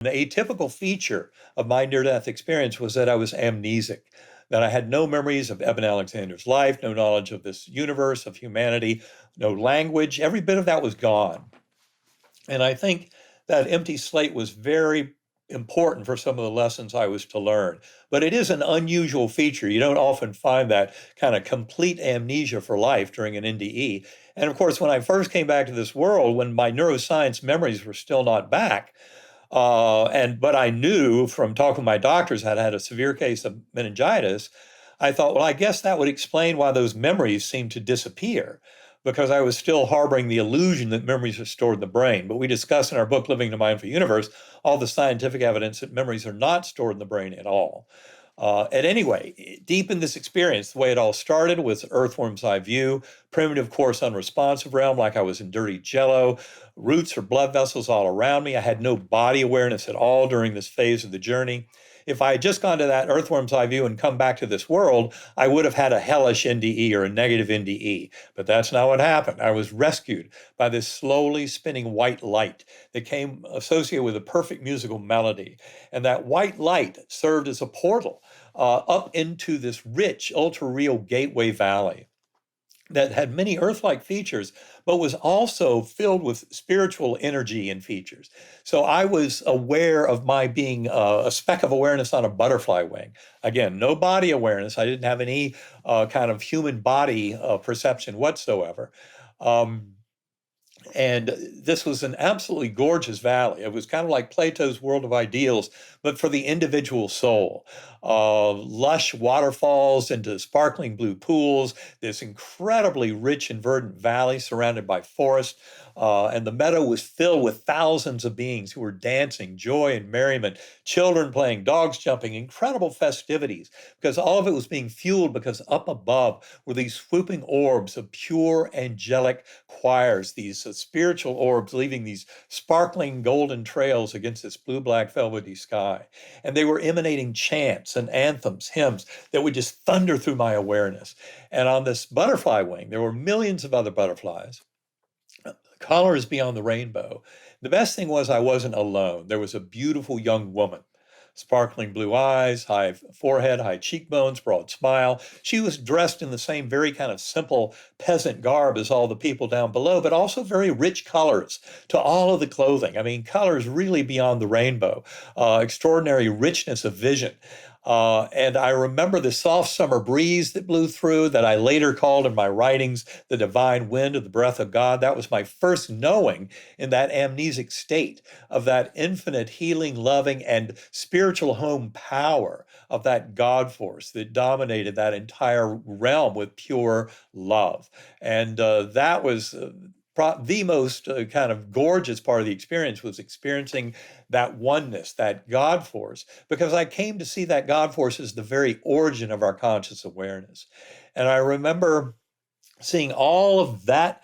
The atypical feature of my near-death experience was that I was amnesic, that I had no memories of Eben Alexander's life, no knowledge of this universe, of humanity, no language. Every bit of that was gone. And I think that empty slate was very important for some of the lessons I was to learn. But it is an unusual feature. You don't often find that kind of complete amnesia for life during an NDE. And of course, when I first came back to this world, when my neuroscience memories were still not back, but I knew from talking to my doctors I'd had a severe case of meningitis. I thought, well, I guess that would explain why those memories seemed to disappear, because I was still harboring the illusion that memories are stored in the brain. But we discuss in our book, Living the Mindful Universe, all the scientific evidence that memories are not stored in the brain at all. And anyway, deep in this experience, the way it all started was earthworm's eye view, primitive coarse unresponsive realm, like I was in dirty jello, roots or blood vessels all around me. I had no body awareness at all during this phase of the journey. If I had just gone to that earthworm's eye view and come back to this world, I would have had a hellish NDE or a negative NDE. But that's not what happened. I was rescued by this slowly spinning white light that came associated with a perfect musical melody. And that white light served as a portal up into this rich, ultra-real gateway valley that had many Earth-like features, but was also filled with spiritual energy and features. So I was aware of my being a speck of awareness on a butterfly wing. Again, no body awareness. I didn't have any kind of human body perception whatsoever. Um, and this was an absolutely gorgeous valley. It was kind of like Plato's world of ideals, but for the individual soul. Lush waterfalls into sparkling blue pools, this incredibly rich and verdant valley surrounded by forest. And the meadow was filled with thousands of beings who were dancing, joy and merriment, children playing, dogs jumping, incredible festivities, because all of it was being fueled because up above were these swooping orbs of pure angelic choirs, these spiritual orbs leaving these sparkling golden trails against this blue-black velvety sky. And they were emanating chants and anthems, hymns that would just thunder through my awareness. And on this butterfly wing, there were millions of other butterflies, colors beyond the rainbow. The best thing was I wasn't alone. There was a beautiful young woman, sparkling blue eyes, high forehead, high cheekbones, broad smile. She was dressed in the same very kind of simple peasant garb as all the people down below, but also very rich colors to all of the clothing. I mean, colors really beyond the rainbow, extraordinary richness of vision. And I remember the soft summer breeze that blew through, that I later called in my writings the divine wind of the breath of God. That was my first knowing in that amnesic state of that infinite healing, loving, and spiritual home power of that God force that dominated that entire realm with pure love. And that was the most kind of gorgeous part of the experience, was experiencing that oneness, that God force, because I came to see that God force as the very origin of our conscious awareness. And I remember seeing all of that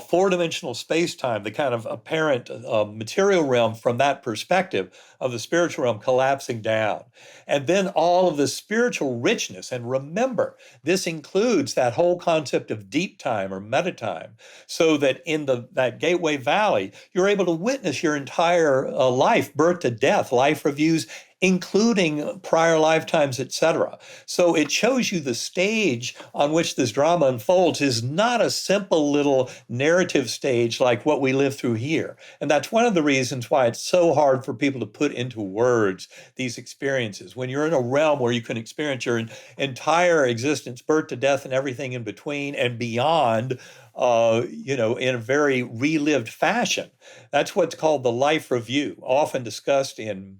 four-dimensional space-time, the kind of apparent material realm from that perspective of the spiritual realm collapsing down. And then all of the spiritual richness. And remember, this includes that whole concept of deep time or meta time, so that in that Gateway Valley, you're able to witness your entire life, birth to death, life reviews, including prior lifetimes, etc. So it shows you the stage on which this drama unfolds is not a simple little narrative stage like what we live through here. And that's one of the reasons why it's so hard for people to put into words these experiences. When you're in a realm where you can experience your entire existence, birth to death and everything in between and beyond, in a very relived fashion. That's what's called the life review, often discussed in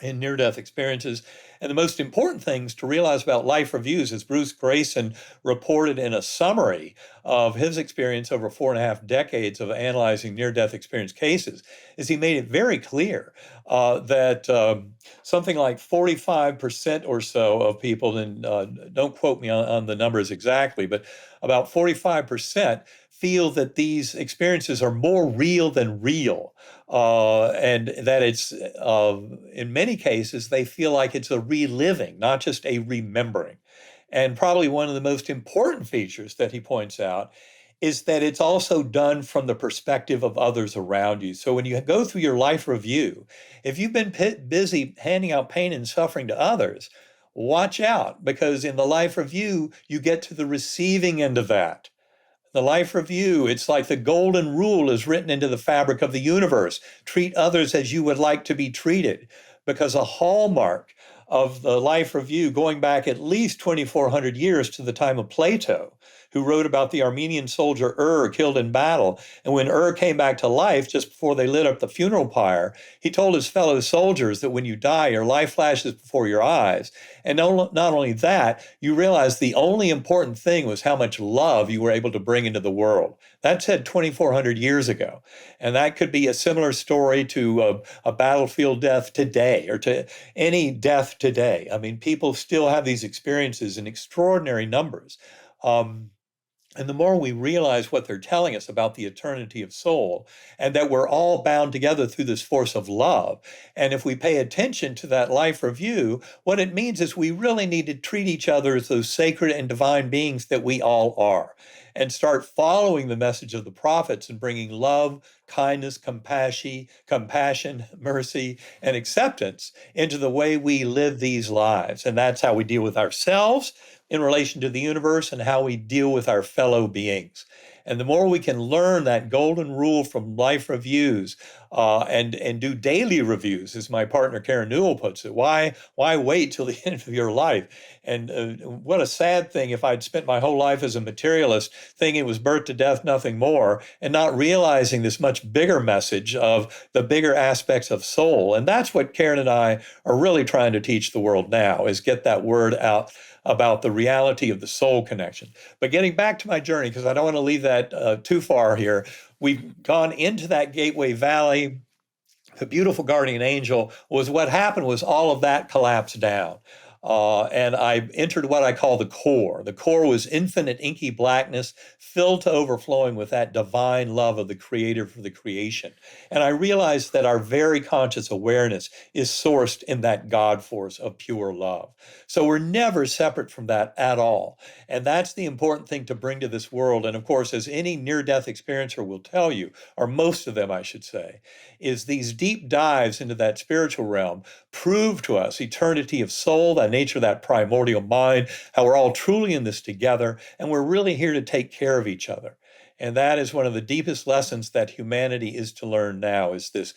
near-death experiences. And the most important things to realize about life reviews, as Bruce Grayson reported in a summary of his experience over 4.5 decades of analyzing near-death experience cases, is he made it very clear that something like 45% or so of people, and don't quote me on the numbers exactly, but about 45% feel that these experiences are more real than real. And that it's, in many cases, they feel like it's a reliving, not just a remembering. And probably one of the most important features that he points out is that it's also done from the perspective of others around you. So when you go through your life review, if you've been busy handing out pain and suffering to others, watch out, because in the life review, you get to the receiving end of that. The life review, it's like the golden rule is written into the fabric of the universe. Treat others as you would like to be treated. Because a hallmark of the life review, going back at least 2,400 years to the time of Plato, who wrote about the Armenian soldier killed in battle. And when came back to life just before they lit up the funeral pyre, he told his fellow soldiers that when you die, your life flashes before your eyes. And not only that, you realize the only important thing was how much love you were able to bring into the world. That said 2,400 years ago. And that could be a similar story to a battlefield death today, or to any death today. I mean, people still have these experiences in extraordinary numbers. And the more we realize what they're telling us about the eternity of soul, and that we're all bound together through this force of love, and if we pay attention to that life review, what it means is we really need to treat each other as those sacred and divine beings that we all are, and start following the message of the prophets and bringing love, kindness, compassion, mercy, and acceptance into the way we live these lives. And that's how we deal with ourselves in relation to the universe, and how we deal with our fellow beings. And the more we can learn that golden rule from life reviews, and do daily reviews, as my partner Karen Newell puts it. Why wait till the end of your life? And what a sad thing if I'd spent my whole life as a materialist thinking it was birth to death, nothing more, and not realizing this much bigger message of the bigger aspects of soul. And that's what Karen and I are really trying to teach the world now, is get that word out about the reality of the soul connection. But getting back to my journey, because I don't want to leave that too far here, we've gone into that Gateway Valley. The beautiful guardian angel was what happened was all of that collapsed down. And I entered what I call the core. The core was infinite inky blackness, filled to overflowing with that divine love of the creator for the creation. And I realized that our very conscious awareness is sourced in that God force of pure love. So we're never separate from that at all. And that's the important thing to bring to this world. And of course, as any near-death experiencer will tell you, or most of them, I should say, is these deep dives into that spiritual realm prove to us eternity of soul, that nature of that primordial mind, how we're all truly in this together, and we're really here to take care of each other. And that is one of the deepest lessons that humanity is to learn now, is this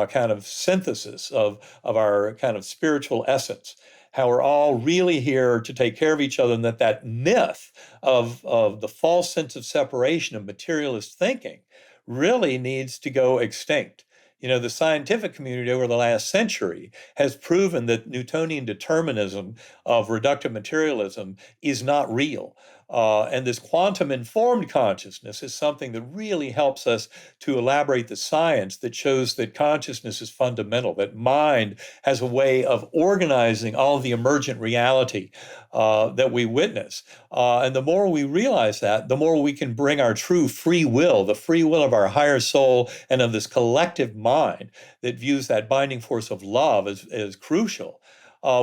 kind of synthesis of our kind of spiritual essence, how we're all really here to take care of each other, and that myth of the false sense of separation of materialist thinking really needs to go extinct. You know, the scientific community over the last century has proven that Newtonian determinism of reductive materialism is not real. And this quantum-informed consciousness is something that really helps us to elaborate the science that shows that consciousness is fundamental, that mind has a way of organizing all of the emergent reality that we witness. And the more we realize that, the more we can bring our true free will, the free will of our higher soul and of this collective mind that views that binding force of love as crucial.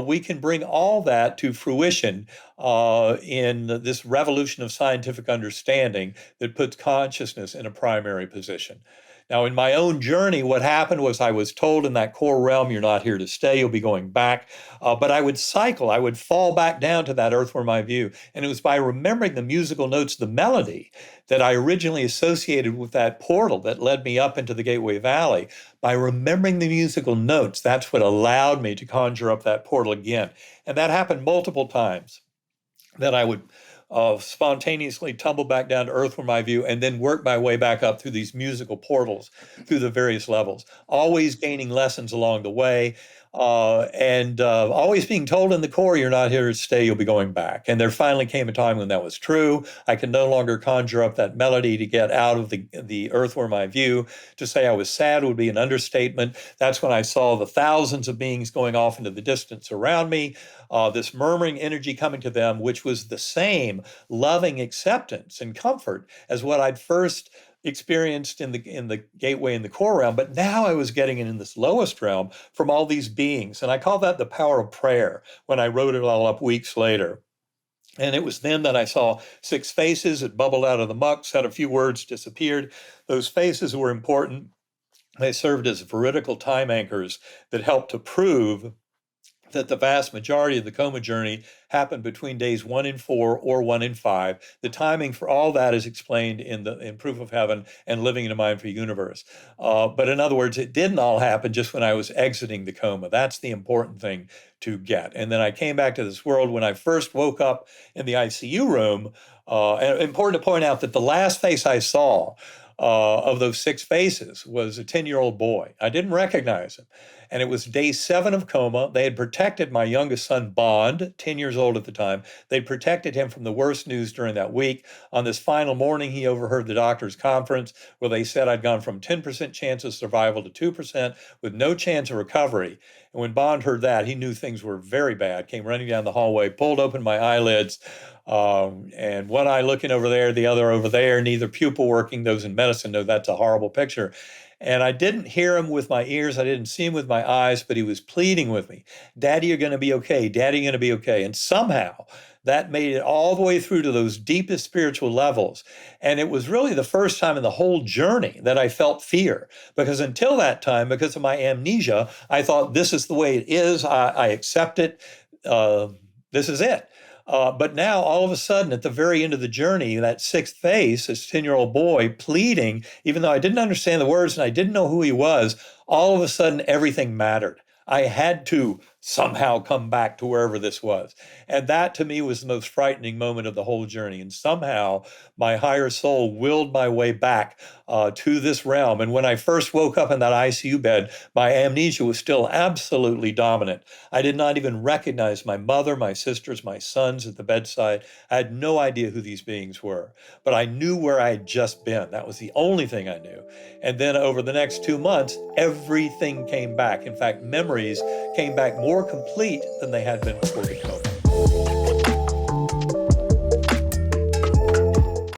We can bring all that to fruition in this revolution of scientific understanding that puts consciousness in a primary position. Now, in my own journey, what happened was I was told in that core realm, you're not here to stay, you'll be going back. But I would cycle, I would fall back down to that earthworm eye view. And it was by remembering the musical notes, the melody that I originally associated with that portal that led me up into the Gateway Valley. By remembering the musical notes, that's what allowed me to conjure up that portal again. And that happened multiple times, that I would spontaneously tumble back down to earth from my view, and then work my way back up through these musical portals through the various levels, always gaining lessons along the way, and always being told in the core, you're not here to stay, you'll be going back. And there finally came a time when that was true. I could no longer conjure up that melody to get out of the earthworm eye view. To say I was sad would be an understatement. That's when I saw the thousands of beings going off into the distance around me, this murmuring energy coming to them, which was the same loving acceptance and comfort as what I'd first experienced in the gateway in the core realm. But now I was getting it in this lowest realm from all these beings. And I call that the power of prayer when I wrote it all up weeks later. And it was then that I saw 6 faces. It bubbled out of the muck, said a few words, disappeared. Those faces were important. They served as veridical time anchors that helped to prove that the vast majority of the coma journey happened between days 1 and 4 or 1 and 5. The timing for all that is explained in Proof of Heaven and Living in a Mindful Universe. But in other words, it didn't all happen just when I was exiting the coma. That's the important thing to get. And then I came back to this world when I first woke up in the ICU room. And important to point out that the last face I saw of those 6 faces was a 10-year-old boy. I didn't recognize him. And it was day 7 of coma. They had protected my youngest son, Bond, 10 years old at the time. They'd protected him from the worst news during that week. On this final morning, he overheard the doctor's conference where they said I'd gone from 10% chance of survival to 2% with no chance of recovery. And when Bond heard that, he knew things were very bad, came running down the hallway, pulled open my eyelids, and one eye looking over there, the other over there, neither pupil working. Those in medicine know that's a horrible picture. And I didn't hear him with my ears. I didn't see him with my eyes, but he was pleading with me. Daddy, you're going to be okay. Daddy, you're going to be okay. And somehow that made it all the way through to those deepest spiritual levels. And it was really the first time in the whole journey that I felt fear. Because until that time, because of my amnesia, I thought this is the way it is. I accept it. This is it. But now, all of a sudden, at the very end of the journey, that 6th face, this 10-year-old boy pleading, even though I didn't understand the words and I didn't know who he was, all of a sudden, everything mattered. I had to somehow come back to wherever this was. And that to me was the most frightening moment of the whole journey. And somehow my higher soul willed my way back to this realm. And when I first woke up in that ICU bed, my amnesia was still absolutely dominant. I did not even recognize my mother, my sisters, my sons at the bedside. I had no idea who these beings were, but I knew where I had just been. That was the only thing I knew. And then over the next 2 months, everything came back. In fact, memories came back more complete than they had been before the coma.